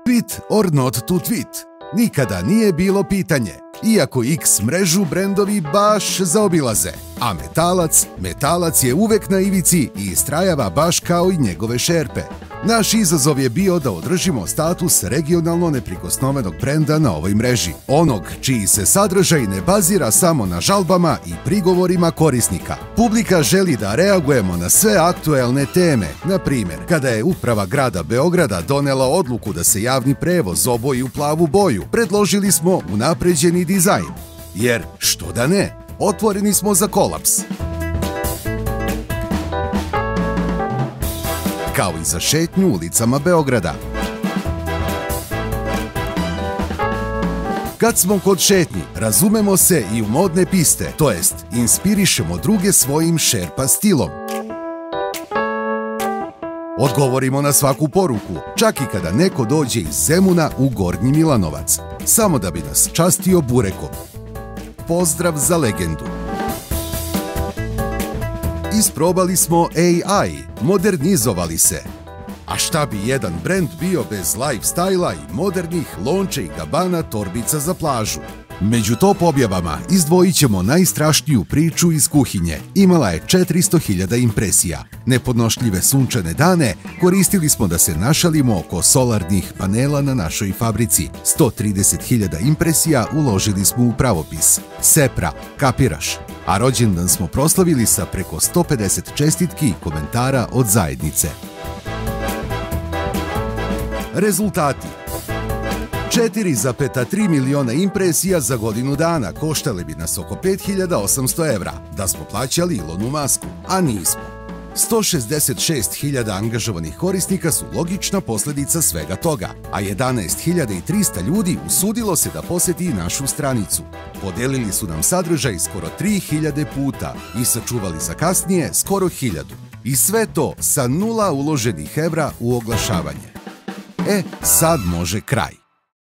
Tweet or not to tweet? Nikada nije bilo pitanje, iako X mrežu brendovi baš zaobilaze. A metalac je uvek na ivici i istrajava baš kao i njegove šerpe. Naš izazov je bio da održimo status regionalno neprikosnovenog brenda na ovoj mreži. Onog čiji se sadržaj ne bazira samo na žalbama i prigovorima korisnika. Publika želi da reagujemo na sve aktuelne teme. Na primjer, kada je uprava grada Beograda donela odluku da se javni prevoz oboji u plavu boju, predložili smo unapređeni dizajn. Jer, što da ne, otvoreni smo za kolaps. Kao i za šetnju ulicama Beograda. Kad smo kod šetnji, razumemo se i u modne piste, to jest inspirišemo druge svojim šerpa stilom. Odgovorimo na svaku poruku, čak i kada neko dođe iz Zemuna u Gornji Milanovac, samo da bi nas častio burekom. Pozdrav za legendu! Isprobali smo AI, modernizovali se. A šta bi jedan brend bio bez lifestyle-a i modernih Lonče i Gabbana torbica za plažu? Među top objavama izdvojit ćemo najstrašniju priču iz kuhinje. Imala je 400.000 impresija. Nepodnošljive sunčane dane koristili smo da se našalimo oko solarnih panela na našoj fabrici. 130.000 impresija uložili smo u pravopis. Sepra, kapiraš? A rođendan smo proslavili sa preko 150 čestitki i komentara od zajednice. Rezultati: 4,3 miliona impresija za godinu dana koštale bi nas oko 5.800 evra da smo plaćali Ilonu Masku, a nismo. 166.000 angažovanih korisnika su logična posljedica svega toga, a 11.300 ljudi usudilo se da posjeti našu stranicu. Podelili su nam sadržaj skoro 3.000 puta i sačuvali za kasnije skoro 1.000. I sve to sa 0 uloženih evra u oglašavanje. Sad može kraj.